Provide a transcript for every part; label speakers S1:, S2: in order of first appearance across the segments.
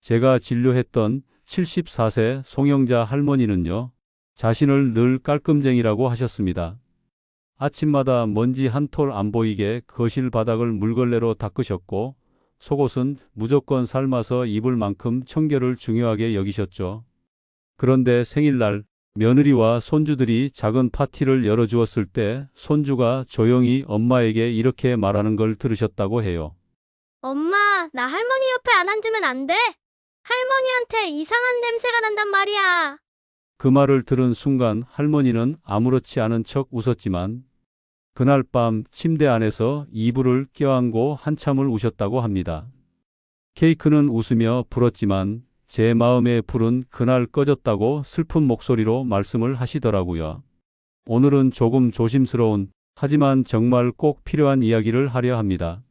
S1: 제가 진료했던 74세 송영자 할머니는요, 자신을 늘 깔끔쟁이라고 하셨습니다. 아침마다 먼지 한 톨 안 보이게 거실 바닥을 물걸레로 닦으셨고, 속옷은 무조건 삶아서 입을 만큼 청결을 중요하게 여기셨죠. 그런데 생일날 며느리와 손주들이 작은 파티를 열어주었을 때 손주가 조용히 엄마에게 이렇게 말하는 걸 들으셨다고 해요.
S2: 엄마, 나 할머니 옆에 안 앉으면 안 돼? 할머니한테 이상한 냄새가 난단 말이야.
S1: 그 말을 들은 순간 할머니는 아무렇지 않은 척 웃었지만 그날 밤 침대 안에서 이불을 껴안고 한참을 우셨다고 합니다. 케이크는 웃으며 불었지만 제 마음의 불은 그날 꺼졌다고 슬픈 목소리로 말씀을 하시더라고요. 오늘은 조금 조심스러운, 하지만 정말 꼭 필요한 이야기를 하려 합니다.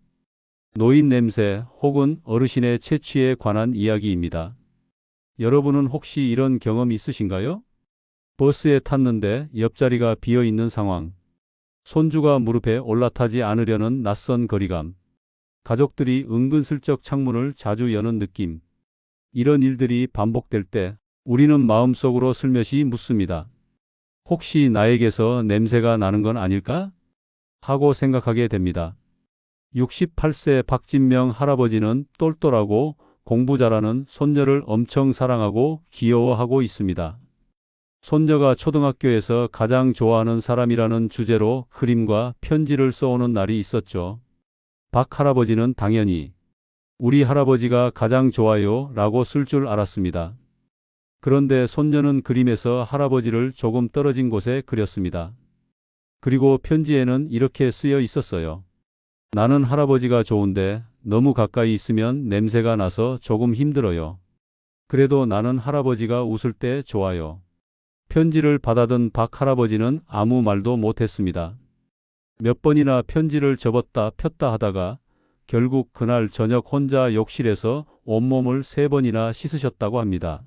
S1: 노인 냄새 혹은 어르신의 채취에 관한 이야기입니다. 여러분은 혹시 이런 경험 있으신가요? 버스에 탔는데 옆자리가 비어 있는 상황. 손주가 무릎에 올라타지 않으려는 낯선 거리감. 가족들이 은근슬쩍 창문을 자주 여는 느낌. 이런 일들이 반복될 때 우리는 마음속으로 슬며시 묻습니다. 혹시 나에게서 냄새가 나는 건 아닐까? 하고 생각하게 됩니다. 68세 박진명 할아버지는 똘똘하고 공부 잘하는 손녀를 엄청 사랑하고 귀여워하고 있습니다. 손녀가 초등학교에서 가장 좋아하는 사람이라는 주제로 그림과 편지를 써오는 날이 있었죠. 박 할아버지는 당연히 우리 할아버지가 가장 좋아요 라고 쓸 줄 알았습니다. 그런데 손녀는 그림에서 할아버지를 조금 떨어진 곳에 그렸습니다. 그리고 편지에는 이렇게 쓰여 있었어요. 나는 할아버지가 좋은데 너무 가까이 있으면 냄새가 나서 조금 힘들어요. 그래도 나는 할아버지가 웃을 때 좋아요. 편지를 받아든 박 할아버지는 아무 말도 못했습니다. 몇 번이나 편지를 접었다 폈다 하다가 결국 그날 저녁 혼자 욕실에서 온몸을 3번이나 씻으셨다고 합니다.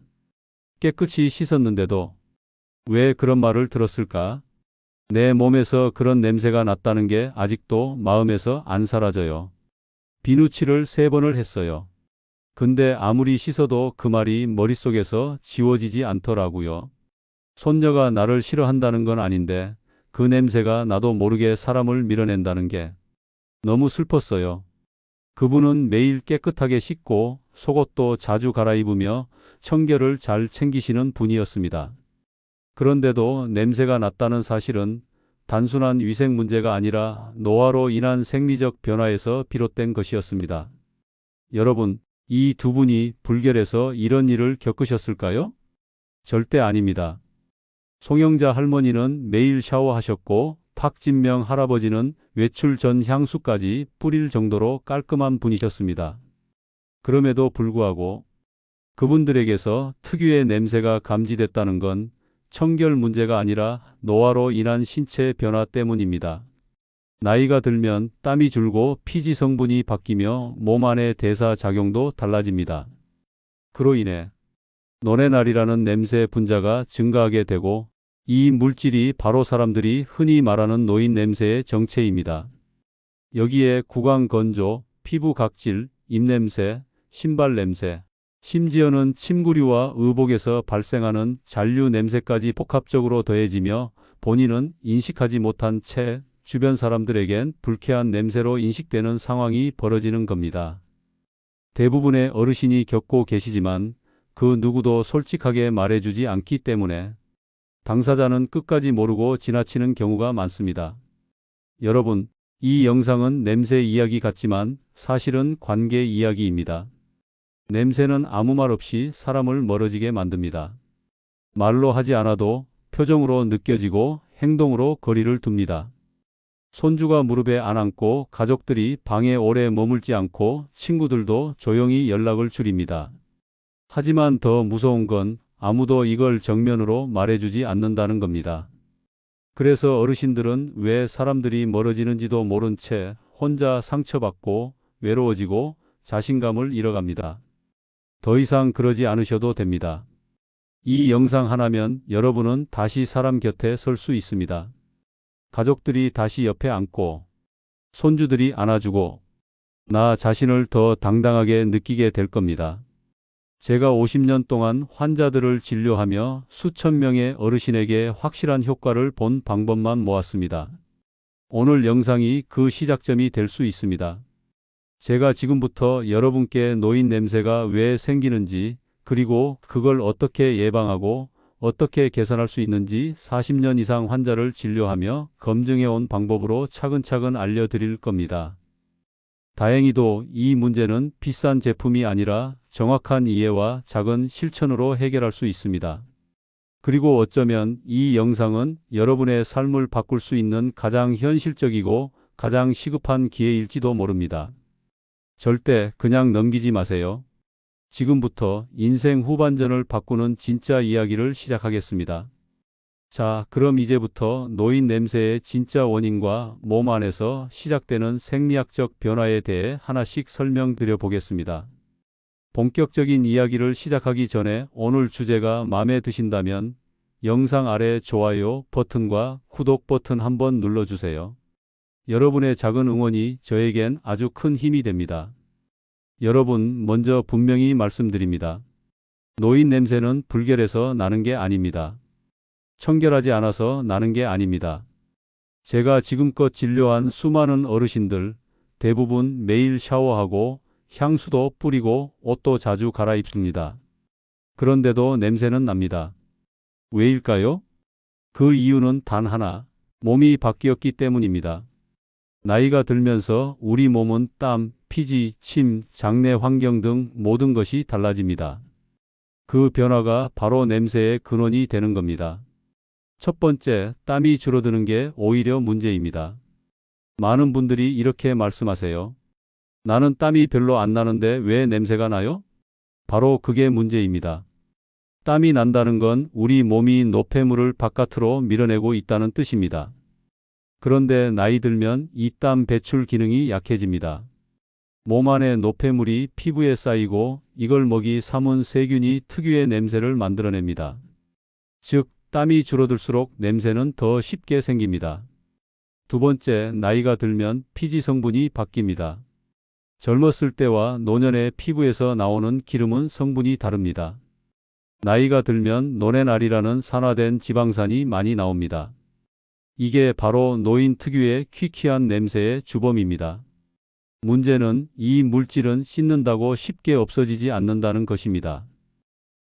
S1: 깨끗이 씻었는데도 왜 그런 말을 들었을까? 내 몸에서 그런 냄새가 났다는 게 아직도 마음에서 안 사라져요. 비누칠을 3번을 했어요. 근데 아무리 씻어도 그 말이 머릿속에서 지워지지 않더라고요. 손녀가 나를 싫어한다는 건 아닌데 그 냄새가 나도 모르게 사람을 밀어낸다는 게 너무 슬펐어요. 그분은 매일 깨끗하게 씻고 속옷도 자주 갈아입으며 청결을 잘 챙기시는 분이었습니다. 그런데도 냄새가 났다는 사실은 단순한 위생 문제가 아니라 노화로 인한 생리적 변화에서 비롯된 것이었습니다. 여러분, 이 두 분이 불결해서 이런 일을 겪으셨을까요? 절대 아닙니다. 송영자 할머니는 매일 샤워하셨고 박진명 할아버지는 외출 전 향수까지 뿌릴 정도로 깔끔한 분이셨습니다. 그럼에도 불구하고 그분들에게서 특유의 냄새가 감지됐다는 건 청결 문제가 아니라 노화로 인한 신체 변화 때문입니다. 나이가 들면 땀이 줄고 피지 성분이 바뀌며 몸 안의 대사 작용도 달라집니다. 그로 인해 노레날이라는 냄새 분자가 증가하게 되고 이 물질이 바로 사람들이 흔히 말하는 노인 냄새의 정체입니다. 여기에 구강 건조, 피부 각질, 입냄새, 신발 냄새, 심지어는 침구류와 의복에서 발생하는 잔류 냄새까지 복합적으로 더해지며 본인은 인식하지 못한 채 주변 사람들에겐 불쾌한 냄새로 인식되는 상황이 벌어지는 겁니다. 대부분의 어르신이 겪고 계시지만 그 누구도 솔직하게 말해주지 않기 때문에 당사자는 끝까지 모르고 지나치는 경우가 많습니다. 여러분, 이 영상은 냄새 이야기 같지만 사실은 관계 이야기입니다. 냄새는 아무 말 없이 사람을 멀어지게 만듭니다. 말로 하지 않아도 표정으로 느껴지고 행동으로 거리를 둡니다. 손주가 무릎에 안 앉고 가족들이 방에 오래 머물지 않고 친구들도 조용히 연락을 줄입니다. 하지만 더 무서운 건 아무도 이걸 정면으로 말해주지 않는다는 겁니다. 그래서 어르신들은 왜 사람들이 멀어지는지도 모른 채 혼자 상처받고 외로워지고 자신감을 잃어갑니다. 더 이상 그러지 않으셔도 됩니다. 이 영상 하나면 여러분은 다시 사람 곁에 설 수 있습니다. 가족들이 다시 옆에 앉고 손주들이 안아주고 나 자신을 더 당당하게 느끼게 될 겁니다. 제가 50년 동안 환자들을 진료하며 수천 명의 어르신에게 확실한 효과를 본 방법만 모았습니다. 오늘 영상이 그 시작점이 될 수 있습니다. 제가 지금부터 여러분께 노인 냄새가 왜 생기는지, 그리고 그걸 어떻게 예방하고 어떻게 개선할 수 있는지 40년 이상 환자를 진료하며 검증해온 방법으로 차근차근 알려드릴 겁니다. 다행히도 이 문제는 비싼 제품이 아니라 정확한 이해와 작은 실천으로 해결할 수 있습니다. 그리고 어쩌면 이 영상은 여러분의 삶을 바꿀 수 있는 가장 현실적이고 가장 시급한 기회일지도 모릅니다. 절대 그냥 넘기지 마세요. 지금부터 인생 후반전을 바꾸는 진짜 이야기를 시작하겠습니다. 자, 그럼 이제부터 노인 냄새의 진짜 원인과 몸 안에서 시작되는 생리학적 변화에 대해 하나씩 설명드려 보겠습니다. 본격적인 이야기를 시작하기 전에 오늘 주제가 마음에 드신다면 영상 아래 좋아요 버튼과 구독 버튼 한번 눌러주세요. 여러분의 작은 응원이 저에겐 아주 큰 힘이 됩니다. 여러분, 먼저 분명히 말씀드립니다. 노인 냄새는 불결해서 나는 게 아닙니다. 청결하지 않아서 나는 게 아닙니다. 제가 지금껏 진료한 수많은 어르신들 대부분 매일 샤워하고 향수도 뿌리고 옷도 자주 갈아입습니다. 그런데도 냄새는 납니다. 왜일까요? 그 이유는 단 하나, 몸이 바뀌었기 때문입니다. 나이가 들면서 우리 몸은 땀, 피지, 침, 장내 환경 등 모든 것이 달라집니다. 그 변화가 바로 냄새의 근원이 되는 겁니다. 첫 번째, 땀이 줄어드는 게 오히려 문제입니다. 많은 분들이 이렇게 말씀하세요. 나는 땀이 별로 안 나는데 왜 냄새가 나요? 바로 그게 문제입니다. 땀이 난다는 건 우리 몸이 노폐물을 바깥으로 밀어내고 있다는 뜻입니다. 그런데 나이 들면 이 땀 배출 기능이 약해집니다. 몸 안에 노폐물이 피부에 쌓이고 이걸 먹이 삼은 세균이 특유의 냄새를 만들어냅니다. 즉, 땀이 줄어들수록 냄새는 더 쉽게 생깁니다. 두 번째, 나이가 들면 피지 성분이 바뀝니다. 젊었을 때와 노년의 피부에서 나오는 기름은 성분이 다릅니다. 나이가 들면 노렌알이라는 산화된 지방산이 많이 나옵니다. 이게 바로 노인 특유의 퀴퀴한 냄새의 주범입니다. 문제는 이 물질은 씻는다고 쉽게 없어지지 않는다는 것입니다.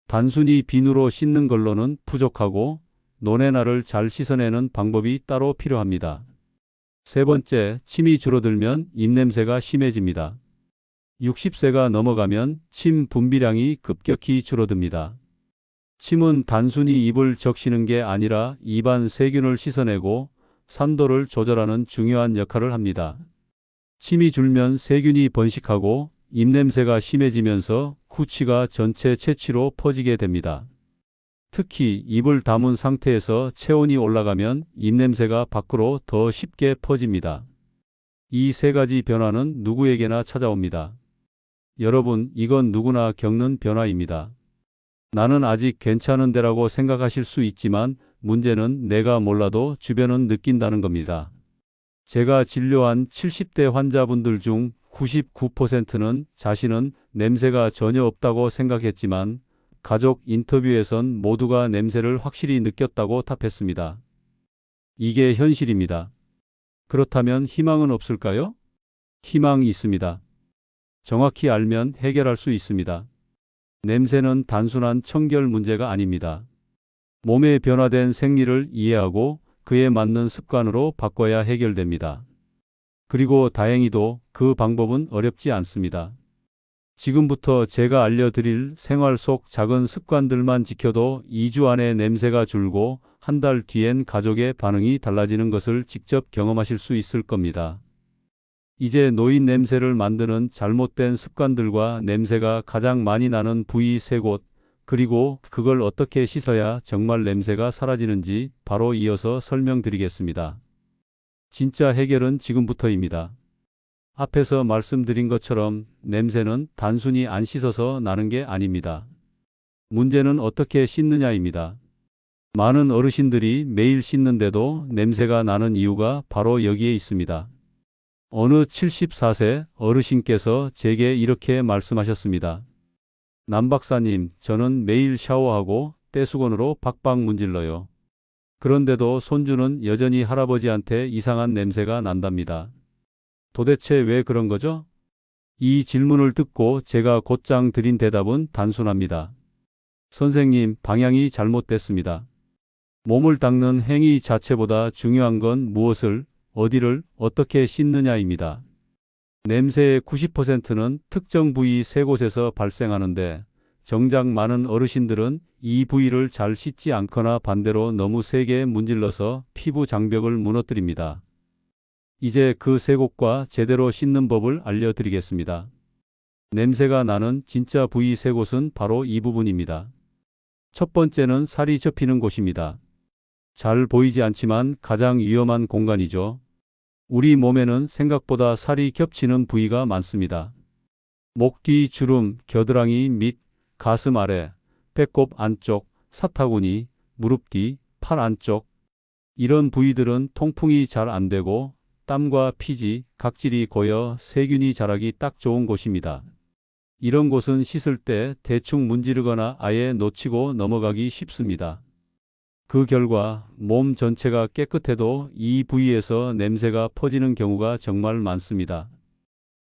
S1: 단순히 비누로 씻는 걸로는 부족하고 노렌알을 잘 씻어내는 방법이 따로 필요합니다. 세 번째, 침이 줄어들면 입냄새가 심해집니다. 60세가 넘어가면 침 분비량이 급격히 줄어듭니다. 침은 단순히 입을 적시는 게 아니라 입안 세균을 씻어내고 산도를 조절하는 중요한 역할을 합니다. 침이 줄면 세균이 번식하고 입냄새가 심해지면서 구취가 전체 체취로 퍼지게 됩니다. 특히 입을 다문 상태에서 체온이 올라가면 입냄새가 밖으로 더 쉽게 퍼집니다. 이 세 가지 변화는 누구에게나 찾아옵니다. 여러분, 이건 누구나 겪는 변화입니다. 나는 아직 괜찮은데라고 생각하실 수 있지만 문제는 내가 몰라도 주변은 느낀다는 겁니다. 제가 진료한 70대 환자분들 중 99%는 자신은 냄새가 전혀 없다고 생각했지만 가족 인터뷰에선 모두가 냄새를 확실히 느꼈다고 답했습니다. 이게 현실입니다. 그렇다면 희망은 없을까요? 희망이 있습니다. 정확히 알면 해결할 수 있습니다. 냄새는 단순한 청결 문제가 아닙니다. 몸의 변화된 생리를 이해하고 그에 맞는 습관으로 바꿔야 해결됩니다. 그리고 다행히도 그 방법은 어렵지 않습니다. 지금부터 제가 알려드릴 생활 속 작은 습관들만 지켜도 2주 안에 냄새가 줄고 한 달 뒤엔 가족의 반응이 달라지는 것을 직접 경험하실 수 있을 겁니다. 이제 노인 냄새를 만드는 잘못된 습관들과 냄새가 가장 많이 나는 부위 세 곳, 그리고 그걸 어떻게 씻어야 정말 냄새가 사라지는지 바로 이어서 설명드리겠습니다. 진짜 해결은 지금부터입니다. 앞에서 말씀드린 것처럼 냄새는 단순히 안 씻어서 나는 게 아닙니다. 문제는 어떻게 씻느냐입니다. 많은 어르신들이 매일 씻는데도 냄새가 나는 이유가 바로 여기에 있습니다. 어느 74세 어르신께서 제게 이렇게 말씀하셨습니다. 남 박사님, 저는 매일 샤워하고 떼수건으로 박박 문질러요. 그런데도 손주는 여전히 할아버지한테 이상한 냄새가 난답니다. 도대체 왜 그런 거죠? 이 질문을 듣고 제가 곧장 드린 대답은 단순합니다. 선생님, 방향이 잘못됐습니다. 몸을 닦는 행위 자체보다 중요한 건 무엇을, 어디를, 어떻게 씻느냐입니다. 냄새의 90%는 특정 부위 세 곳에서 발생하는데 정작 많은 어르신들은 이 부위를 잘 씻지 않거나 반대로 너무 세게 문질러서 피부 장벽을 무너뜨립니다. 이제 그 세 곳과 제대로 씻는 법을 알려드리겠습니다. 냄새가 나는 진짜 부위 세 곳은 바로 이 부분입니다. 첫 번째는 살이 접히는 곳입니다. 잘 보이지 않지만 가장 위험한 공간이죠. 우리 몸에는 생각보다 살이 겹치는 부위가 많습니다. 목 뒤 주름, 겨드랑이 및 가슴 아래, 배꼽 안쪽, 사타구니, 무릎 뒤, 팔 안쪽. 이런 부위들은 통풍이 잘 안 되고 땀과 피지, 각질이 고여 세균이 자라기 딱 좋은 곳입니다. 이런 곳은 씻을 때 대충 문지르거나 아예 놓치고 넘어가기 쉽습니다. 그 결과 몸 전체가 깨끗해도 이 부위에서 냄새가 퍼지는 경우가 정말 많습니다.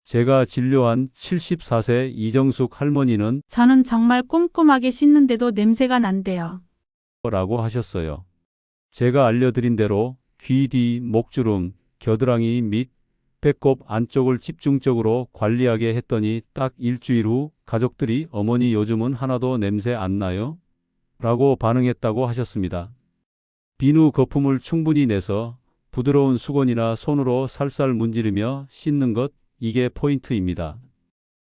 S1: 제가 진료한 74세 이정숙 할머니는
S3: 저는 정말 꼼꼼하게 씻는데도 냄새가 난대요.
S1: 라고 하셨어요. 제가 알려드린 대로 귀 뒤 목주름, 겨드랑이 및 배꼽 안쪽을 집중적으로 관리하게 했더니 딱 일주일 후 가족들이 어머니 요즘은 하나도 냄새 안 나요? 라고 반응했다고 하셨습니다. 비누 거품을 충분히 내서 부드러운 수건이나 손으로 살살 문지르며 씻는 것, 이게 포인트입니다.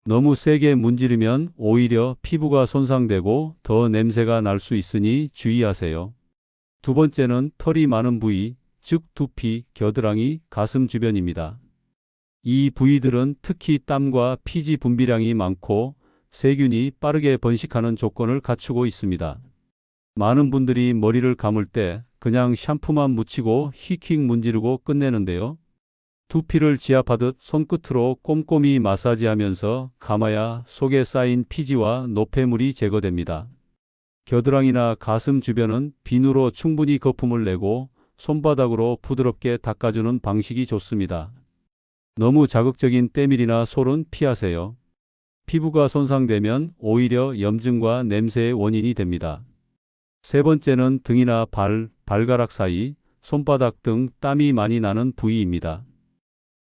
S1: 너무 세게 문지르면 오히려 피부가 손상되고 더 냄새가 날 수 있으니 주의하세요. 두 번째는 털이 많은 부위, 즉 두피, 겨드랑이, 가슴 주변입니다. 이 부위들은 특히 땀과 피지 분비량이 많고 세균이 빠르게 번식하는 조건을 갖추고 있습니다. 많은 분들이 머리를 감을 때 그냥 샴푸만 묻히고 휙휙 문지르고 끝내는데요. 두피를 지압하듯 손끝으로 꼼꼼히 마사지하면서 감아야 속에 쌓인 피지와 노폐물이 제거됩니다. 겨드랑이나 가슴 주변은 비누로 충분히 거품을 내고 손바닥으로 부드럽게 닦아주는 방식이 좋습니다. 너무 자극적인 때밀이나 솔은 피하세요. 피부가 손상되면 오히려 염증과 냄새의 원인이 됩니다. 세 번째는 등이나 발, 발가락 사이, 손바닥 등 땀이 많이 나는 부위입니다.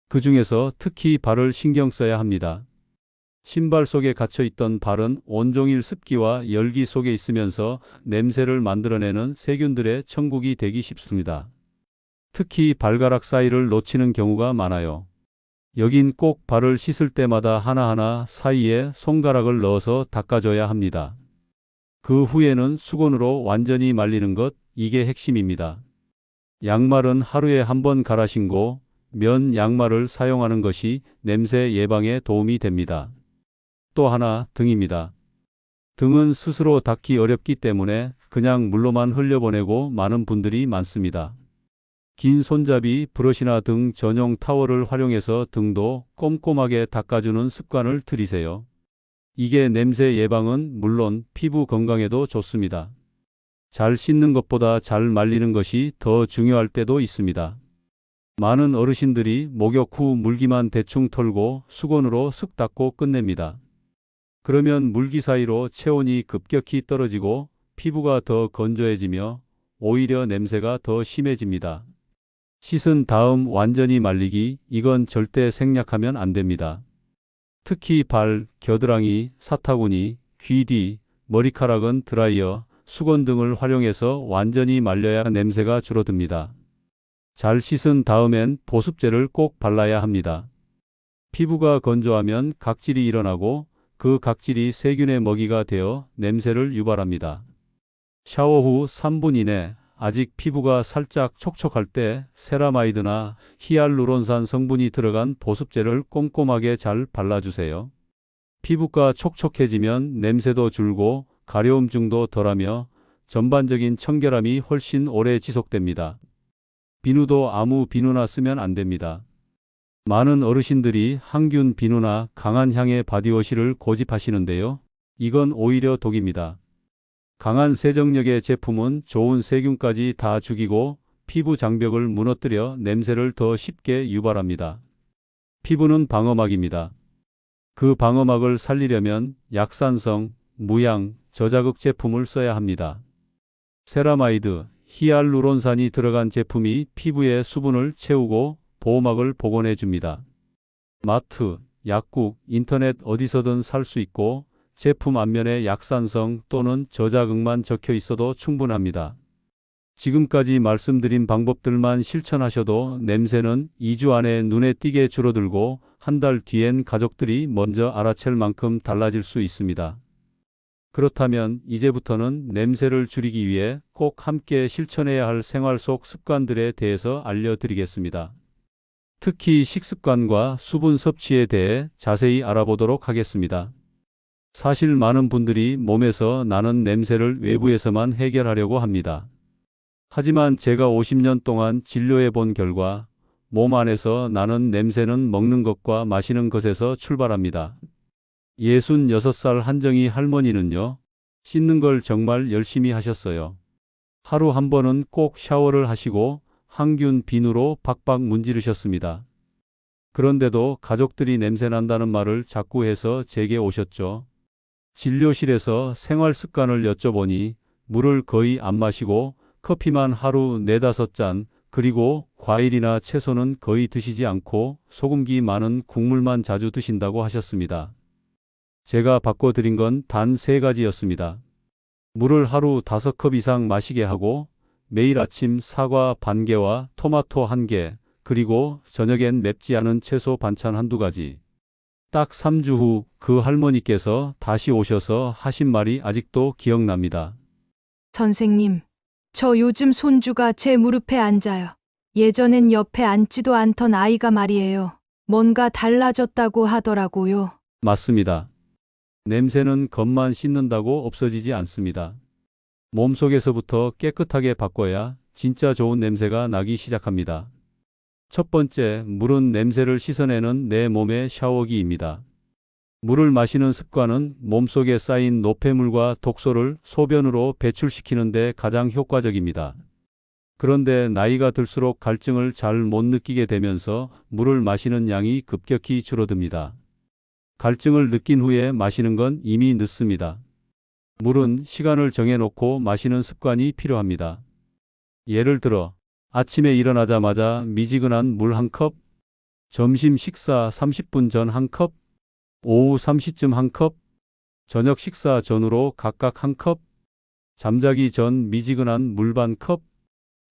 S1: 그 중에서 특히 발을 신경 써야 합니다. 신발 속에 갇혀있던 발은 온종일 습기와 열기 속에 있으면서 냄새를 만들어내는 세균들의 천국이 되기 쉽습니다. 특히 발가락 사이를 놓치는 경우가 많아요. 여긴 꼭 발을 씻을 때마다 하나하나 사이에 손가락을 넣어서 닦아줘야 합니다. 그 후에는 수건으로 완전히 말리는 것, 이게 핵심입니다. 양말은 하루에 한 번 갈아 신고 면 양말을 사용하는 것이 냄새 예방에 도움이 됩니다. 또 하나, 등입니다. 등은 스스로 닦기 어렵기 때문에 그냥 물로만 흘려보내고 많은 분들이 많습니다. 긴 손잡이, 브러시나 등 전용 타월을 활용해서 등도 꼼꼼하게 닦아주는 습관을 들이세요. 이게 냄새 예방은 물론 피부 건강에도 좋습니다. 잘 씻는 것보다 잘 말리는 것이 더 중요할 때도 있습니다. 많은 어르신들이 목욕 후 물기만 대충 털고 수건으로 쓱 닦고 끝냅니다. 그러면 물기 사이로 체온이 급격히 떨어지고 피부가 더 건조해지며 오히려 냄새가 더 심해집니다. 씻은 다음 완전히 말리기, 이건 절대 생략하면 안 됩니다. 특히 발, 겨드랑이, 사타구니, 귀 뒤, 머리카락은 드라이어, 수건 등을 활용해서 완전히 말려야 냄새가 줄어듭니다. 잘 씻은 다음엔 보습제를 꼭 발라야 합니다. 피부가 건조하면 각질이 일어나고 그 각질이 세균의 먹이가 되어 냄새를 유발합니다. 샤워 후 3분 이내 아직 피부가 살짝 촉촉할 때 세라마이드나 히알루론산 성분이 들어간 보습제를 꼼꼼하게 잘 발라주세요. 피부가 촉촉해지면 냄새도 줄고 가려움증도 덜하며 전반적인 청결함이 훨씬 오래 지속됩니다. 비누도 아무 비누나 쓰면 안 됩니다. 많은 어르신들이 항균 비누나 강한 향의 바디워시를 고집하시는데요. 이건 오히려 독입니다. 강한 세정력의 제품은 좋은 세균까지 다 죽이고 피부 장벽을 무너뜨려 냄새를 더 쉽게 유발합니다. 피부는 방어막입니다. 그 방어막을 살리려면 약산성, 무향, 저자극 제품을 써야 합니다. 세라마이드, 히알루론산이 들어간 제품이 피부의 수분을 채우고 보호막을 복원해 줍니다. 마트, 약국, 인터넷 어디서든 살 수 있고 제품 앞면에 약산성 또는 저자극만 적혀 있어도 충분합니다. 지금까지 말씀드린 방법들만 실천하셔도 냄새는 2주 안에 눈에 띄게 줄어들고 한 달 뒤엔 가족들이 먼저 알아챌 만큼 달라질 수 있습니다. 그렇다면 이제부터는 냄새를 줄이기 위해 꼭 함께 실천해야 할 생활 속 습관들에 대해서 알려드리겠습니다. 특히 식습관과 수분 섭취에 대해 자세히 알아보도록 하겠습니다. 사실 많은 분들이 몸에서 나는 냄새를 외부에서만 해결하려고 합니다. 하지만 제가 50년 동안 진료해 본 결과 몸 안에서 나는 냄새는 먹는 것과 마시는 것에서 출발합니다. 66살 한정희 할머니는요, 씻는 걸 정말 열심히 하셨어요. 하루 한 번은 꼭 샤워를 하시고 항균 비누로 박박 문지르셨습니다. 그런데도 가족들이 냄새 난다는 말을 자꾸 해서 제게 오셨죠. 진료실에서 생활 습관을 여쭤보니 물을 거의 안 마시고 커피만 하루 4-5잔, 그리고 과일이나 채소는 거의 드시지 않고 소금기 많은 국물만 자주 드신다고 하셨습니다. 제가 바꿔드린 건 단 3가지였습니다. 물을 하루 5컵 이상 마시게 하고 매일 아침 사과 반 개와 토마토 1개, 그리고 저녁엔 맵지 않은 채소 반찬 1-2가지. 딱 3주 후 그 할머니께서 다시 오셔서 하신 말이 아직도 기억납니다.
S4: 선생님, 저 요즘 손주가 제 무릎에 앉아요. 예전엔 옆에 앉지도 않던 아이가 말이에요. 뭔가 달라졌다고 하더라고요.
S1: 맞습니다. 냄새는 겉만 씻는다고 없어지지 않습니다. 몸속에서부터 깨끗하게 바꿔야 진짜 좋은 냄새가 나기 시작합니다. 첫 번째, 물은 냄새를 씻어내는 내 몸의 샤워기입니다. 물을 마시는 습관은 몸속에 쌓인 노폐물과 독소를 소변으로 배출시키는 데 가장 효과적입니다. 그런데 나이가 들수록 갈증을 잘 못 느끼게 되면서 물을 마시는 양이 급격히 줄어듭니다. 갈증을 느낀 후에 마시는 건 이미 늦습니다. 물은 시간을 정해놓고 마시는 습관이 필요합니다. 예를 들어 아침에 일어나자마자 미지근한 물 1컵, 점심 식사 30분 전 1컵, 오후 3시쯤 1컵, 저녁 식사 전후로 각각 1컵, 잠자기 전 미지근한 물 반 컵,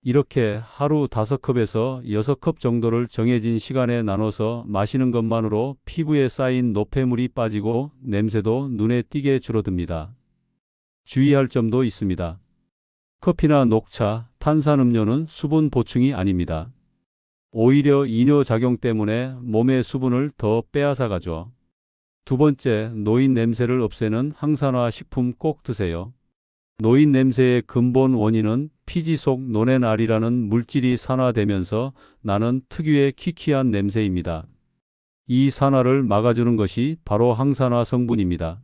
S1: 이렇게 하루 5컵에서 6컵 정도를 정해진 시간에 나눠서 마시는 것만으로 피부에 쌓인 노폐물이 빠지고 냄새도 눈에 띄게 줄어듭니다. 주의할 점도 있습니다. 커피나 녹차, 탄산음료는 수분 보충이 아닙니다. 오히려 이뇨작용 때문에 몸의 수분을 더 빼앗아가죠. 두 번째, 노인 냄새를 없애는 항산화 식품 꼭 드세요. 노인 냄새의 근본 원인은 피지 속 노렌알이라는 물질이 산화되면서 나는 특유의 키키한 냄새입니다. 이 산화를 막아주는 것이 바로 항산화 성분입니다.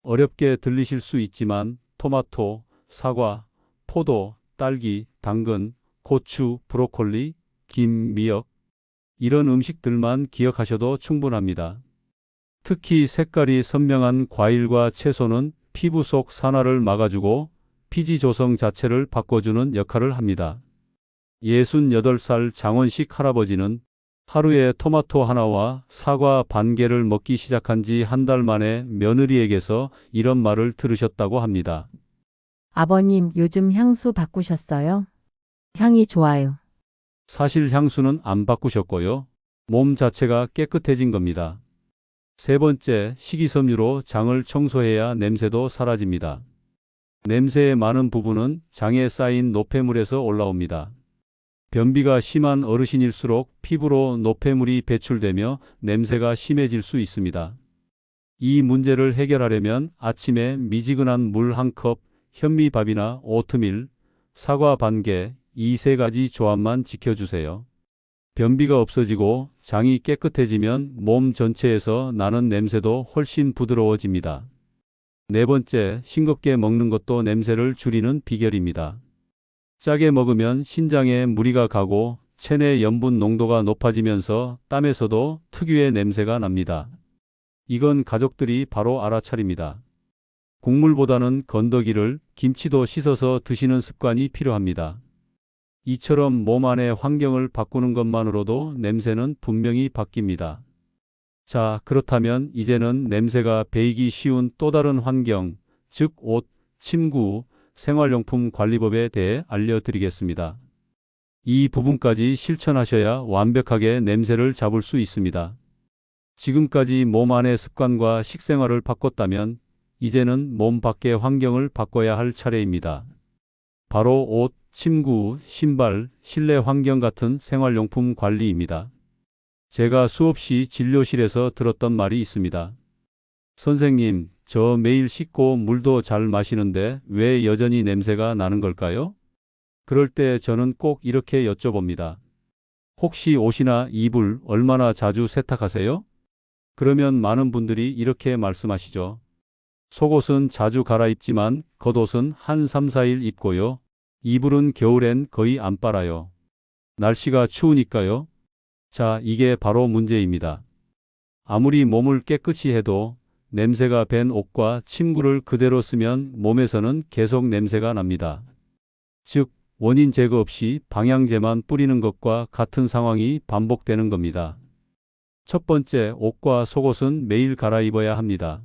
S1: 어렵게 들리실 수 있지만 토마토, 사과, 포도, 딸기, 당근, 고추, 브로콜리, 김, 미역, 이런 음식들만 기억하셔도 충분합니다. 특히 색깔이 선명한 과일과 채소는 피부 속 산화를 막아주고 피지 조성 자체를 바꿔주는 역할을 합니다. 68살 장원식 할아버지는 하루에 토마토 하나와 사과 반 개를 먹기 시작한 지 한 달 만에 며느리에게서 이런 말을 들으셨다고 합니다.
S5: 아버님, 요즘 향수 바꾸셨어요? 향이 좋아요.
S1: 사실 향수는 안 바꾸셨고요. 몸 자체가 깨끗해진 겁니다. 세 번째, 식이섬유로 장을 청소해야 냄새도 사라집니다. 냄새의 많은 부분은 장에 쌓인 노폐물에서 올라옵니다. 변비가 심한 어르신일수록 피부로 노폐물이 배출되며 냄새가 심해질 수 있습니다. 이 문제를 해결하려면 아침에 미지근한 물 1컵, 현미밥이나 오트밀, 사과 반 개, 이 3가지 조합만 지켜주세요. 변비가 없어지고 장이 깨끗해지면 몸 전체에서 나는 냄새도 훨씬 부드러워집니다. 네 번째, 싱겁게 먹는 것도 냄새를 줄이는 비결입니다. 짜게 먹으면 신장에 무리가 가고 체내 염분 농도가 높아지면서 땀에서도 특유의 냄새가 납니다. 이건 가족들이 바로 알아차립니다. 국물보다는 건더기를, 김치도 씻어서 드시는 습관이 필요합니다. 이처럼 몸 안의 환경을 바꾸는 것만으로도 냄새는 분명히 바뀝니다. 자, 그렇다면 이제는 냄새가 배이기 쉬운 또 다른 환경, 즉 옷, 침구, 생활용품 관리법에 대해 알려드리겠습니다. 이 부분까지 실천하셔야 완벽하게 냄새를 잡을 수 있습니다. 지금까지 몸 안의 습관과 식생활을 바꿨다면 이제는 몸 밖의 환경을 바꿔야 할 차례입니다. 바로 옷, 침구, 신발, 실내 환경 같은 생활용품 관리입니다. 제가 수없이 진료실에서 들었던 말이 있습니다. 선생님, 저 매일 씻고 물도 잘 마시는데 왜 여전히 냄새가 나는 걸까요? 그럴 때 저는 꼭 이렇게 여쭤봅니다. 혹시 옷이나 이불 얼마나 자주 세탁하세요? 그러면 많은 분들이 이렇게 말씀하시죠. 속옷은 자주 갈아입지만 겉옷은 한 3, 4일 입고요. 이불은 겨울엔 거의 안 빨아요. 날씨가 추우니까요. 자, 이게 바로 문제입니다. 아무리 몸을 깨끗이 해도 냄새가 밴 옷과 침구를 그대로 쓰면 몸에서는 계속 냄새가 납니다. 즉, 원인 제거 없이 방향제만 뿌리는 것과 같은 상황이 반복되는 겁니다. 첫 번째, 옷과 속옷은 매일 갈아입어야 합니다.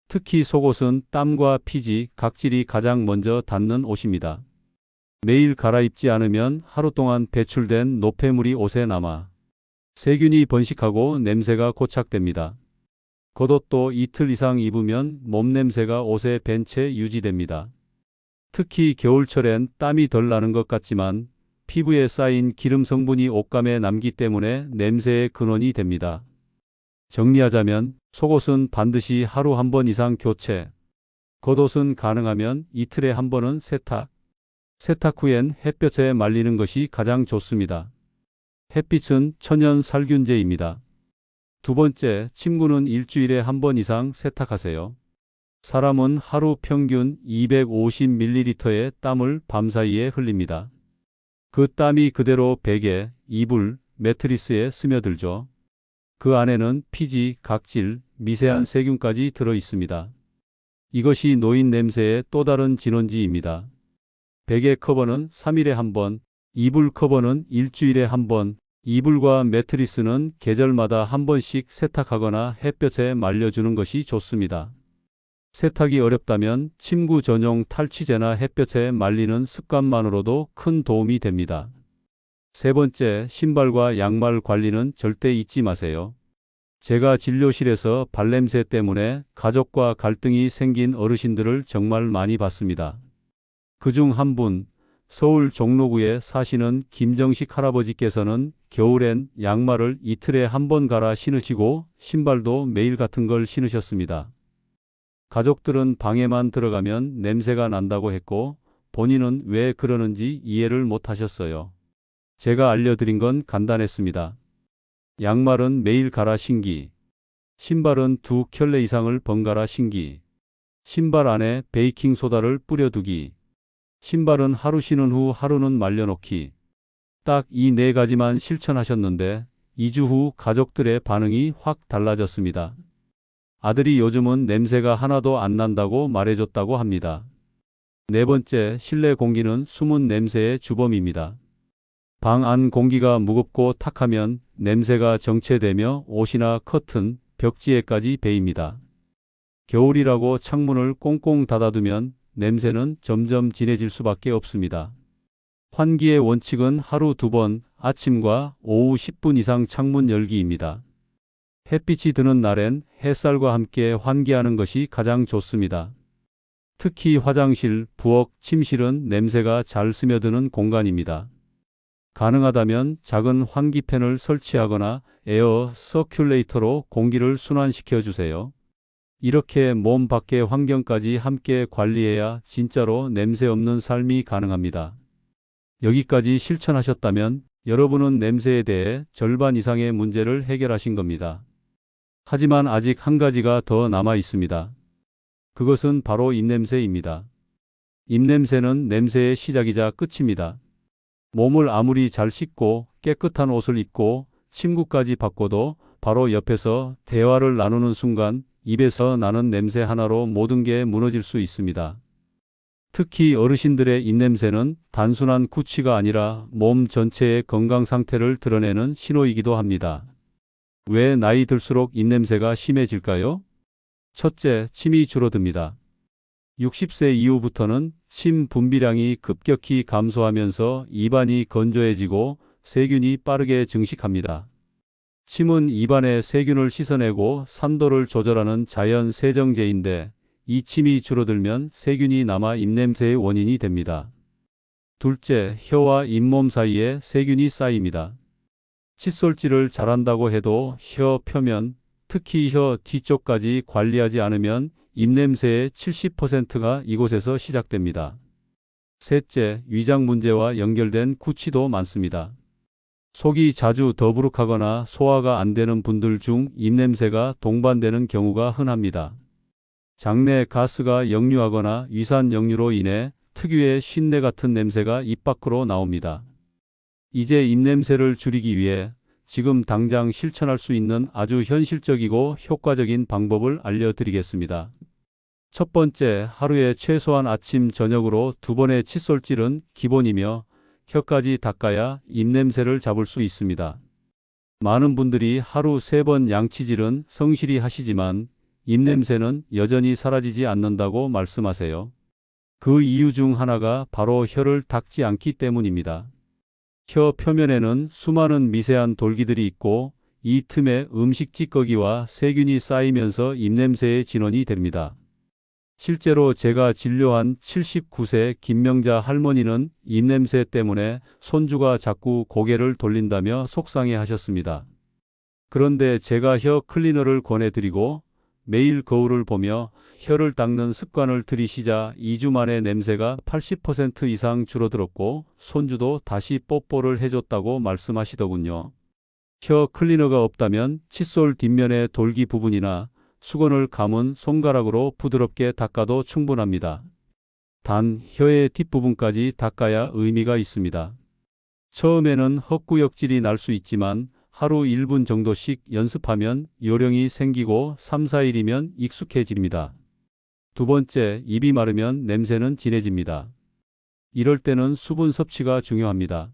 S1: 특히 속옷은 땀과 피지, 각질이 가장 먼저 닿는 옷입니다. 매일 갈아입지 않으면 하루 동안 배출된 노폐물이 옷에 남아 세균이 번식하고 냄새가 고착됩니다. 겉옷도 이틀 이상 입으면 몸 냄새가 옷에 밴 채 유지됩니다. 특히 겨울철엔 땀이 덜 나는 것 같지만 피부에 쌓인 기름 성분이 옷감에 남기 때문에 냄새의 근원이 됩니다. 정리하자면 속옷은 반드시 하루 한 번 이상 교체, 겉옷은 가능하면 이틀에 한 번은 세탁. 세탁 후엔 햇볕에 말리는 것이 가장 좋습니다. 햇빛은 천연 살균제입니다. 두 번째, 침구는 일주일에 한 번 이상 세탁하세요. 사람은 하루 평균 250ml의 땀을 밤사이에 흘립니다. 그 땀이 그대로 베개, 이불, 매트리스에 스며들죠. 그 안에는 피지, 각질, 미세한 세균까지 들어 있습니다. 이것이 노인 냄새의 또 다른 진원지입니다. 베개 커버는 3일에 한 번, 이불 커버는 일주일에 한 번, 이불과 매트리스는 계절마다 한 번씩 세탁하거나 햇볕에 말려주는 것이 좋습니다. 세탁이 어렵다면 침구 전용 탈취제나 햇볕에 말리는 습관만으로도 큰 도움이 됩니다. 세 번째, 신발과 양말 관리는 절대 잊지 마세요. 제가 진료실에서 발냄새 때문에 가족과 갈등이 생긴 어르신들을 정말 많이 봤습니다. 그중 한 분, 서울 종로구에 사시는 김정식 할아버지께서는 겨울엔 양말을 이틀에 한 번 갈아 신으시고 신발도 매일 같은 걸 신으셨습니다. 가족들은 방에만 들어가면 냄새가 난다고 했고 본인은 왜 그러는지 이해를 못 하셨어요. 제가 알려드린 건 간단했습니다. 양말은 매일 갈아 신기, 신발은 2켤레 이상을 번갈아 신기, 신발 안에 베이킹소다를 뿌려두기, 신발은 하루 신은 후 하루는 말려놓기. 딱 이 네 가지만 실천하셨는데 2주 후 가족들의 반응이 확 달라졌습니다. 아들이 요즘은 냄새가 하나도 안 난다고 말해줬다고 합니다. 네 번째, 실내 공기는 숨은 냄새의 주범입니다. 방 안 공기가 무겁고 탁하면 냄새가 정체되며 옷이나 커튼, 벽지에까지 배입니다. 겨울이라고 창문을 꽁꽁 닫아두면 냄새는 점점 진해질 수밖에 없습니다. 환기의 원칙은 하루 2번, 아침과 오후 10분 이상 창문 열기입니다. 햇빛이 드는 날엔 햇살과 함께 환기하는 것이 가장 좋습니다. 특히 화장실, 부엌, 침실은 냄새가 잘 스며드는 공간입니다. 가능하다면 작은 환기팬을 설치하거나 에어 서큘레이터로 공기를 순환시켜 주세요. 이렇게 몸 밖의 환경까지 함께 관리해야 진짜로 냄새 없는 삶이 가능합니다. 여기까지 실천하셨다면 여러분은 냄새에 대해 절반 이상의 문제를 해결하신 겁니다. 하지만 아직 한 가지가 더 남아 있습니다. 그것은 바로 입냄새입니다. 입냄새는 냄새의 시작이자 끝입니다. 몸을 아무리 잘 씻고 깨끗한 옷을 입고 침구까지 바꿔도 바로 옆에서 대화를 나누는 순간 입에서 나는 냄새 하나로 모든 게 무너질 수 있습니다. 특히 어르신들의 입냄새는 단순한 구취가 아니라 몸 전체의 건강 상태를 드러내는 신호이기도 합니다. 왜 나이 들수록 입냄새가 심해질까요? 첫째, 침이 줄어듭니다. 60세 이후부터는 침 분비량이 급격히 감소하면서 입안이 건조해지고 세균이 빠르게 증식합니다. 침은 입안의 세균을 씻어내고 산도를 조절하는 자연 세정제인데 이 침이 줄어들면 세균이 남아 입냄새의 원인이 됩니다. 둘째, 혀와 잇몸 사이에 세균이 쌓입니다. 칫솔질을 잘한다고 해도 혀 표면, 특히 혀 뒤쪽까지 관리하지 않으면 입냄새의 70%가 이곳에서 시작됩니다. 셋째, 위장 문제와 연결된 구취도 많습니다. 속이 자주 더부룩하거나 소화가 안 되는 분들 중 입냄새가 동반되는 경우가 흔합니다. 장내 가스가 역류하거나 위산 역류로 인해 특유의 쉰내 같은 냄새가 입 밖으로 나옵니다. 이제 입냄새를 줄이기 위해 지금 당장 실천할 수 있는 아주 현실적이고 효과적인 방법을 알려드리겠습니다. 첫 번째, 하루에 최소한 아침, 저녁으로 2번의 칫솔질은 기본이며 혀까지 닦아야 입냄새를 잡을 수 있습니다. 많은 분들이 하루 3번 양치질은 성실히 하시지만 입냄새는 여전히 사라지지 않는다고 말씀하세요. 그 이유 중 하나가 바로 혀를 닦지 않기 때문입니다. 혀 표면에는 수많은 미세한 돌기들이 있고 이 틈에 음식 찌꺼기와 세균이 쌓이면서 입냄새의 진원이 됩니다. 실제로 제가 진료한 79세 김명자 할머니는 입냄새 때문에 손주가 자꾸 고개를 돌린다며 속상해 하셨습니다. 그런데 제가 혀 클리너를 권해드리고 매일 거울을 보며 혀를 닦는 습관을 들이시자 2주 만에 냄새가 80% 이상 줄어들었고 손주도 다시 뽀뽀를 해줬다고 말씀하시더군요. 혀 클리너가 없다면 칫솔 뒷면의 돌기 부분이나 수건을 감은 손가락으로 부드럽게 닦아도 충분합니다. 단 혀의 뒷부분까지 닦아야 의미가 있습니다. 처음에는 헛구역질이 날 수 있지만 하루 1분 정도씩 연습하면 요령이 생기고 3, 4일이면 익숙해집니다. 두 번째, 입이 마르면 냄새는 진해집니다. 이럴 때는 수분 섭취가 중요합니다.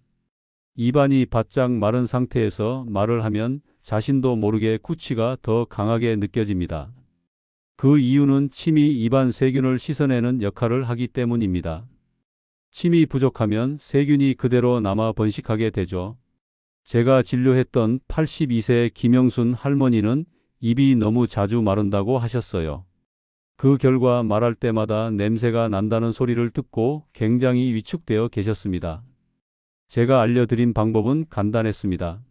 S1: 입안이 바짝 마른 상태에서 말을 하면 자신도 모르게 구취가 더 강하게 느껴집니다. 그 이유는 침이 입안 세균을 씻어내는 역할을 하기 때문입니다. 침이 부족하면 세균이 그대로 남아 번식하게 되죠. 제가 진료했던 82세 김영순 할머니는 입이 너무 자주 마른다고 하셨어요. 그 결과 말할 때마다 냄새가 난다는 소리를 듣고 굉장히 위축되어 계셨습니다. 제가 알려드린 방법은 간단했습니다.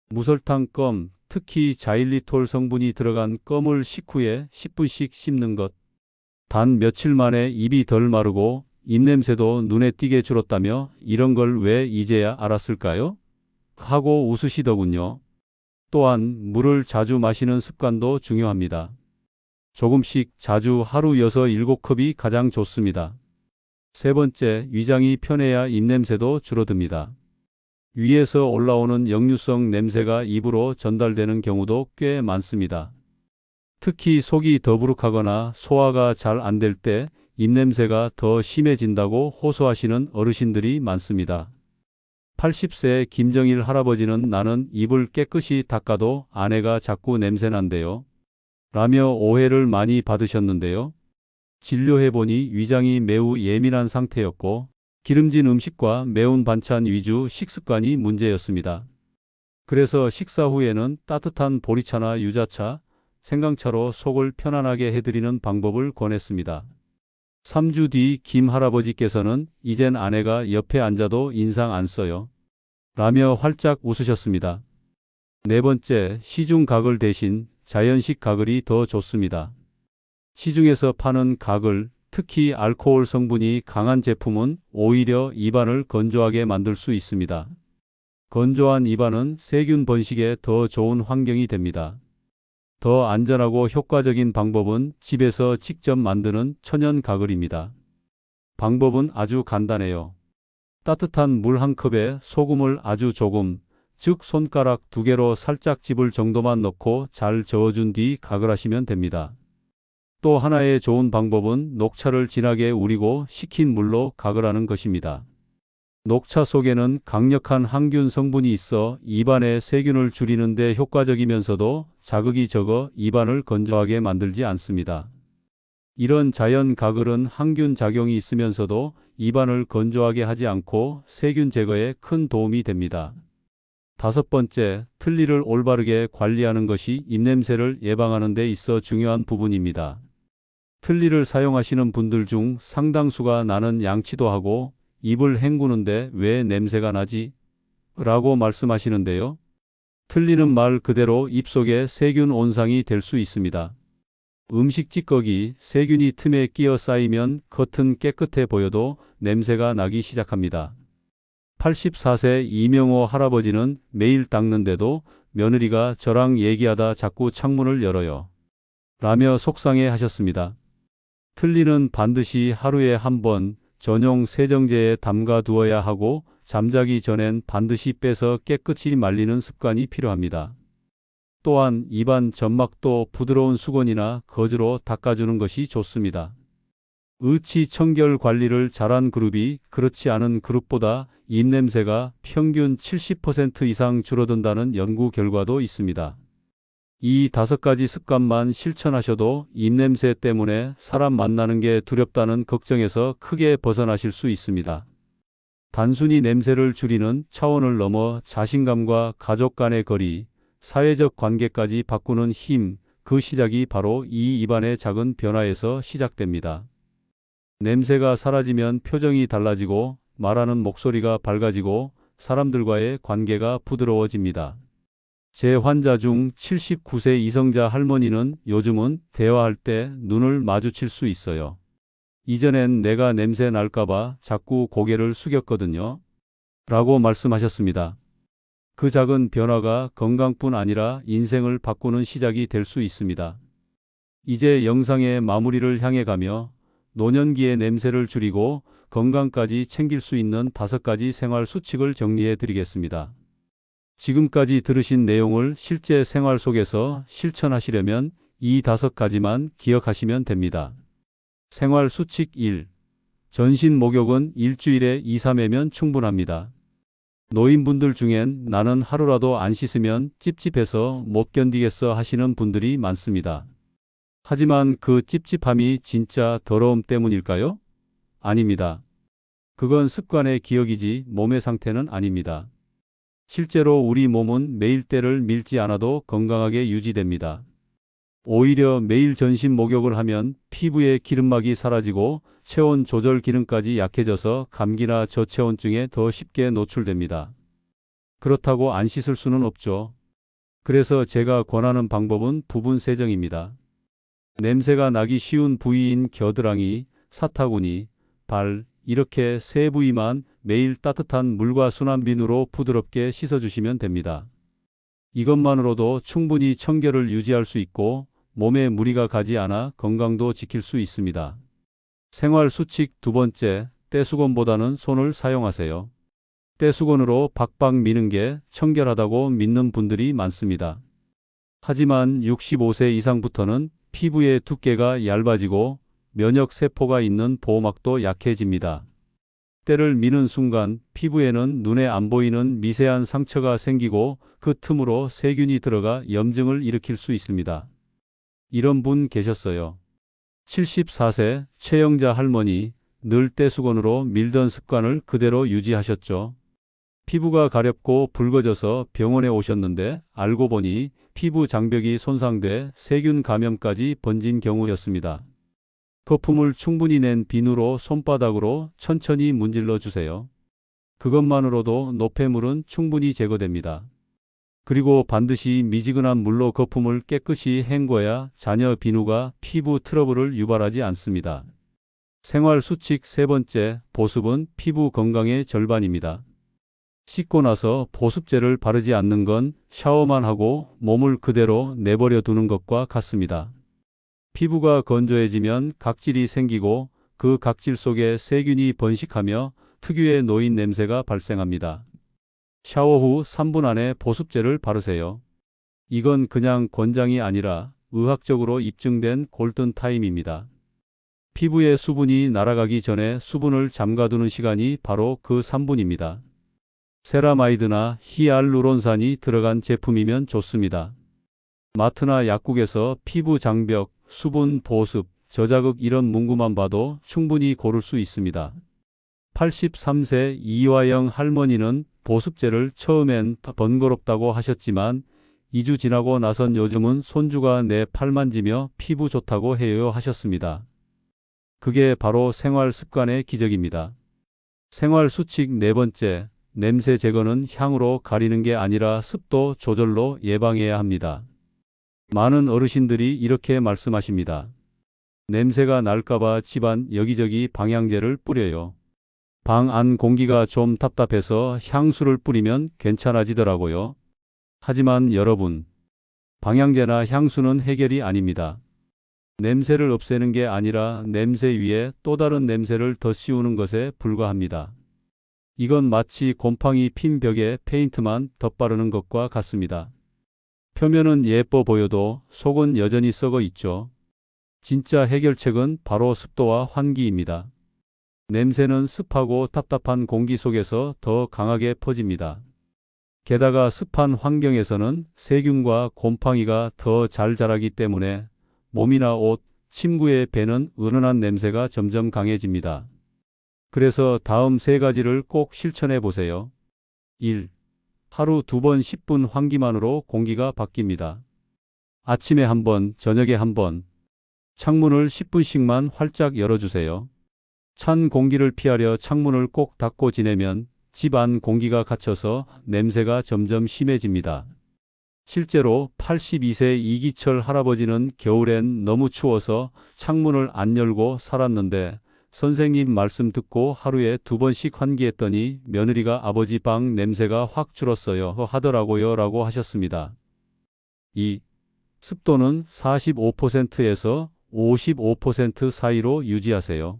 S1: 무설탕 껌, 특히 자일리톨 성분이 들어간 껌을 식후에 10분씩 씹는 것. 단 며칠 만에 입이 덜 마르고 입냄새도 눈에 띄게 줄었다며 이런 걸 왜 이제야 알았을까요? 하고 웃으시더군요. 또한 물을 자주 마시는 습관도 중요합니다. 조금씩 자주 하루 6, 7컵이 가장 좋습니다. 세 번째, 위장이 편해야 입냄새도 줄어듭니다. 위에서 올라오는 역류성 냄새가 입으로 전달되는 경우도 꽤 많습니다. 특히 속이 더부룩하거나 소화가 잘 안 될 때 입냄새가 더 심해진다고 호소하시는 어르신들이 많습니다. 80세 김정일 할아버지는 나는 입을 깨끗이 닦아도 아내가 자꾸 냄새난대요. 라며 오해를 많이 받으셨는데요. 진료해보니 위장이 매우 예민한 상태였고 기름진 음식과 매운 반찬 위주 식습관이 문제였습니다. 그래서 식사 후에는 따뜻한 보리차나 유자차, 생강차로 속을 편안하게 해드리는 방법을 권했습니다. 3주 뒤 김 할아버지께서는 이젠 아내가 옆에 앉아도 인상 안 써요. 라며 활짝 웃으셨습니다. 네 번째, 시중 가글 대신 자연식 가글이 더 좋습니다. 시중에서 파는 가글, 특히 알코올 성분이 강한 제품은 오히려 입안을 건조하게 만들 수 있습니다. 건조한 입안은 세균 번식에 더 좋은 환경이 됩니다. 더 안전하고 효과적인 방법은 집에서 직접 만드는 천연 가글입니다. 방법은 아주 간단해요. 따뜻한 물 한 컵에 소금을 아주 조금, 즉 손가락 2개로 살짝 집을 정도만 넣고 잘 저어준 뒤 가글하시면 됩니다. 또 하나의 좋은 방법은 녹차를 진하게 우리고 식힌 물로 가글하는 것입니다. 녹차 속에는 강력한 항균 성분이 있어 입안의 세균을 줄이는 데 효과적이면서도 자극이 적어 입안을 건조하게 만들지 않습니다. 이런 자연 가글은 항균 작용이 있으면서도 입안을 건조하게 하지 않고 세균 제거에 큰 도움이 됩니다. 5번째, 틀니를 올바르게 관리하는 것이 입냄새를 예방하는 데 있어 중요한 부분입니다. 틀니를 사용하시는 분들 중 상당수가 나는 양치도 하고 입을 헹구는데 왜 냄새가 나지? 라고 말씀하시는데요. 틀니는 말 그대로 입속에 세균 온상이 될 수 있습니다. 음식 찌꺼기, 세균이 틈에 끼어 쌓이면 겉은 깨끗해 보여도 냄새가 나기 시작합니다. 84세 이명호 할아버지는 매일 닦는데도 며느리가 저랑 얘기하다 자꾸 창문을 열어요. 라며 속상해 하셨습니다. 틀니는 반드시 하루에 한 번 전용 세정제에 담가 두어야 하고 잠자기 전엔 반드시 빼서 깨끗이 말리는 습관이 필요합니다. 또한 입안 점막도 부드러운 수건이나 거즈로 닦아주는 것이 좋습니다. 의치 청결 관리를 잘한 그룹이 그렇지 않은 그룹보다 입냄새가 평균 70% 이상 줄어든다는 연구 결과도 있습니다. 이 5가지 습관만 실천하셔도 입냄새 때문에 사람 만나는 게 두렵다는 걱정에서 크게 벗어나실 수 있습니다. 단순히 냄새를 줄이는 차원을 넘어 자신감과 가족 간의 거리, 사회적 관계까지 바꾸는 힘, 그 시작이 바로 이 입안의 작은 변화에서 시작됩니다. 냄새가 사라지면 표정이 달라지고 말하는 목소리가 밝아지고 사람들과의 관계가 부드러워집니다. 제 환자 중 79세 이성자 할머니는 요즘은 대화할 때 눈을 마주칠 수 있어요. 이전엔 내가 냄새 날까봐 자꾸 고개를 숙였거든요. 라고 말씀하셨습니다. 그 작은 변화가 건강뿐 아니라 인생을 바꾸는 시작이 될 수 있습니다. 이제 영상의 마무리를 향해 가며 노년기의 냄새를 줄이고 건강까지 챙길 수 있는 5가지 생활 수칙을 정리해 드리겠습니다. 지금까지 들으신 내용을 실제 생활 속에서 실천하시려면 이 5가지만 기억하시면 됩니다. 생활 수칙 1. 전신 목욕은 일주일에 2-3회면 충분합니다. 노인분들 중엔 나는 하루라도 안 씻으면 찝찝해서 못 견디겠어 하시는 분들이 많습니다. 하지만 그 찝찝함이 진짜 더러움 때문일까요? 아닙니다. 그건 습관의 기억이지 몸의 상태는 아닙니다. 실제로 우리 몸은 매일 때를 밀지 않아도 건강하게 유지됩니다. 오히려 매일 전신 목욕을 하면 피부의 기름막이 사라지고 체온 조절 기능까지 약해져서 감기나 저체온증에 더 쉽게 노출됩니다. 그렇다고 안 씻을 수는 없죠. 그래서 제가 권하는 방법은 부분 세정입니다. 냄새가 나기 쉬운 부위인 겨드랑이, 사타구니, 발, 이렇게 3부위만 매일 따뜻한 물과 순한 비누로 부드럽게 씻어주시면 됩니다. 이것만으로도 충분히 청결을 유지할 수 있고 몸에 무리가 가지 않아 건강도 지킬 수 있습니다. 생활 수칙 2번째, 떼수건보다는 손을 사용하세요. 떼수건으로 박박 미는 게 청결하다고 믿는 분들이 많습니다. 하지만 65세 이상부터는 피부의 두께가 얇아지고 면역 세포가 있는 보호막도 약해집니다. 때를 미는 순간 피부에는 눈에 안 보이는 미세한 상처가 생기고 그 틈으로 세균이 들어가 염증을 일으킬 수 있습니다. 이런 분 계셨어요. 74세 최영자 할머니, 늘 떼수건으로 밀던 습관을 그대로 유지하셨죠. 피부가 가렵고 붉어져서 병원에 오셨는데 알고 보니 피부 장벽이 손상돼 세균 감염까지 번진 경우였습니다. 거품을 충분히 낸 비누로 손바닥으로 천천히 문질러 주세요. 그것만으로도 노폐물은 충분히 제거됩니다. 그리고 반드시 미지근한 물로 거품을 깨끗이 헹궈야 잔여 비누가 피부 트러블을 유발하지 않습니다. 생활 수칙 3번째, 보습은 피부 건강의 절반입니다. 씻고 나서 보습제를 바르지 않는 건 샤워만 하고 몸을 그대로 내버려 두는 것과 같습니다. 피부가 건조해지면 각질이 생기고 그 각질 속에 세균이 번식하며 특유의 노인 냄새가 발생합니다. 샤워 후 3분 안에 보습제를 바르세요. 이건 그냥 권장이 아니라 의학적으로 입증된 골든타임입니다. 피부의 수분이 날아가기 전에 수분을 잠가두는 시간이 바로 그 3분입니다. 세라마이드나 히알루론산이 들어간 제품이면 좋습니다. 마트나 약국에서 피부 장벽, 수분 보습, 저자극 이런 문구만 봐도 충분히 고를 수 있습니다. 83세 이화영 할머니는 보습제를 처음엔 번거롭다고 하셨지만 2주 지나고 나선 요즘은 손주가 내 팔 만지며 피부 좋다고 해요 하셨습니다. 그게 바로 생활 습관의 기적입니다. 생활 수칙 네 번째, 냄새 제거는 향으로 가리는 게 아니라 습도 조절로 예방해야 합니다. 많은 어르신들이 이렇게 말씀하십니다. 냄새가 날까봐 집안 여기저기 방향제를 뿌려요. 방 안 공기가 좀 답답해서 향수를 뿌리면 괜찮아지더라고요. 하지만 여러분, 방향제나 향수는 해결이 아닙니다. 냄새를 없애는 게 아니라 냄새 위에 또 다른 냄새를 더 씌우는 것에 불과합니다. 이건 마치 곰팡이 핀 벽에 페인트만 덧바르는 것과 같습니다. 표면은 예뻐 보여도 속은 여전히 썩어 있죠. 진짜 해결책은 바로 습도와 환기입니다. 냄새는 습하고 답답한 공기 속에서 더 강하게 퍼집니다. 게다가 습한 환경에서는 세균과 곰팡이가 더 잘 자라기 때문에 몸이나 옷, 침구에 배는 은은한 냄새가 점점 강해집니다. 그래서 다음 세 가지를 꼭 실천해 보세요. 1. 하루 2번 10분 환기만으로 공기가 바뀝니다. 아침에 1번, 저녁에 1번. 창문을 10분씩만 활짝 열어주세요. 찬 공기를 피하려 창문을 꼭 닫고 지내면 집 안 공기가 갇혀서 냄새가 점점 심해집니다. 실제로 82세 이기철 할아버지는 겨울엔 너무 추워서 창문을 안 열고 살았는데 선생님 말씀 듣고 하루에 2번씩 환기했더니 며느리가 아버지 방 냄새가 확 줄었어요 하더라고요 라고 하셨습니다. 2. 습도는 45%에서 55% 사이로 유지하세요.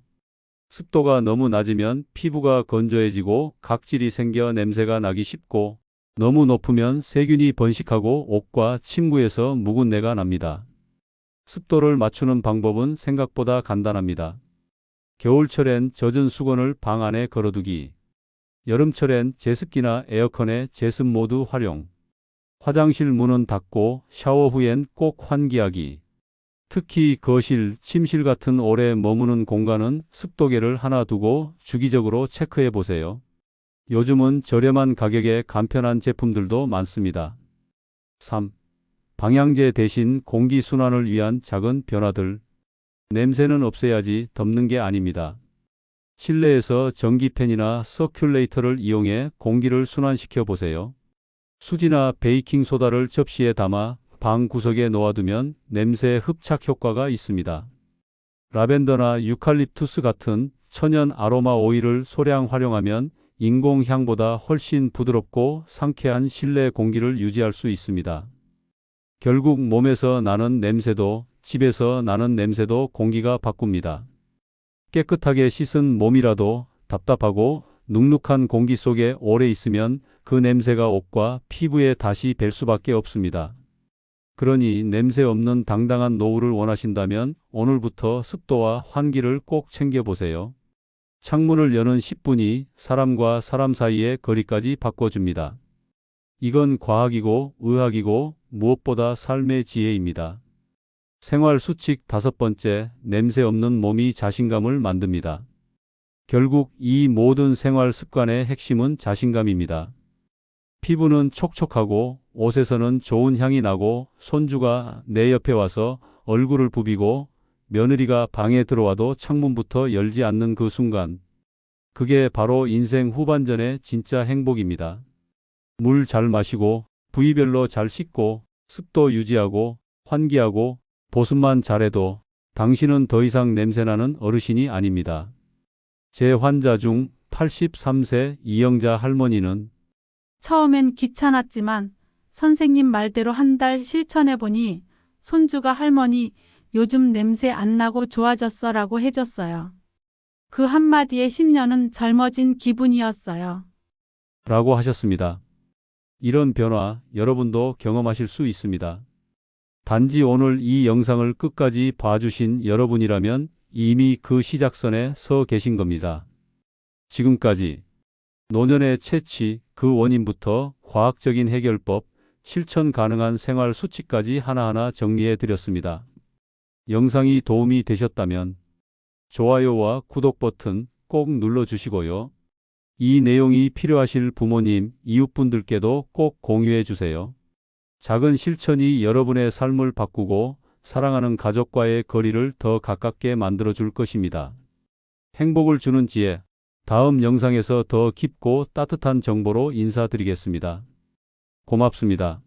S1: 습도가 너무 낮으면 피부가 건조해지고 각질이 생겨 냄새가 나기 쉽고 너무 높으면 세균이 번식하고 옷과 침구에서 묵은내가 납니다. 습도를 맞추는 방법은 생각보다 간단합니다. 겨울철엔 젖은 수건을 방 안에 걸어두기. 여름철엔 제습기나 에어컨의 제습 모드 활용. 화장실 문은 닫고 샤워 후엔 꼭 환기하기. 특히 거실, 침실 같은 오래 머무는 공간은 습도계를 하나 두고 주기적으로 체크해 보세요. 요즘은 저렴한 가격에 간편한 제품들도 많습니다. 3. 방향제 대신 공기 순환을 위한 작은 변화들. 냄새는 없애야지 덮는 게 아닙니다. 실내에서 전기팬이나 서큘레이터를 이용해 공기를 순환시켜 보세요. 수지나 베이킹소다를 접시에 담아 방 구석에 놓아두면 냄새 흡착 효과가 있습니다. 라벤더나 유칼립투스 같은 천연 아로마 오일을 소량 활용하면 인공향보다 훨씬 부드럽고 상쾌한 실내 공기를 유지할 수 있습니다. 결국 몸에서 나는 냄새도 집에서 나는 냄새도 공기가 바꿉니다. 깨끗하게 씻은 몸이라도 답답하고 눅눅한 공기 속에 오래 있으면 그 냄새가 옷과 피부에 다시 뵐 수밖에 없습니다. 그러니 냄새 없는 당당한 노후를 원하신다면 오늘부터 습도와 환기를 꼭 챙겨보세요. 창문을 여는 10분이 사람과 사람 사이의 거리까지 바꿔줍니다. 이건 과학이고 의학이고 무엇보다 삶의 지혜입니다. 생활 수칙 5번째, 냄새 없는 몸이 자신감을 만듭니다. 결국 이 모든 생활 습관의 핵심은 자신감입니다. 피부는 촉촉하고 옷에서는 좋은 향이 나고 손주가 내 옆에 와서 얼굴을 부비고 며느리가 방에 들어와도 창문부터 열지 않는 그 순간. 그게 바로 인생 후반전의 진짜 행복입니다. 물 잘 마시고 부위별로 잘 씻고 습도 유지하고 환기하고 보습만 잘해도 당신은 더 이상 냄새나는 어르신이 아닙니다. 제 환자 중 83세 이영자 할머니는
S3: 처음엔 귀찮았지만 선생님 말대로 한 달 실천해보니 손주가 할머니 요즘 냄새 안 나고 좋아졌어라고 해줬어요. 그 한마디에 10년은 젊어진 기분이었어요.
S1: 라고 하셨습니다. 이런 변화 여러분도 경험하실 수 있습니다. 단지 오늘 이 영상을 끝까지 봐주신 여러분이라면 이미 그 시작선에 서 계신 겁니다. 지금까지 노년의 채취, 그 원인부터 과학적인 해결법, 실천 가능한 생활 수칙까지 하나하나 정리해 드렸습니다. 영상이 도움이 되셨다면 좋아요와 구독 버튼 꼭 눌러주시고요. 이 내용이 필요하실 부모님, 이웃분들께도 꼭 공유해 주세요. 작은 실천이 여러분의 삶을 바꾸고 사랑하는 가족과의 거리를 더 가깝게 만들어 줄 것입니다. 행복을 주는 지혜, 다음 영상에서 더 깊고 따뜻한 정보로 인사드리겠습니다. 고맙습니다.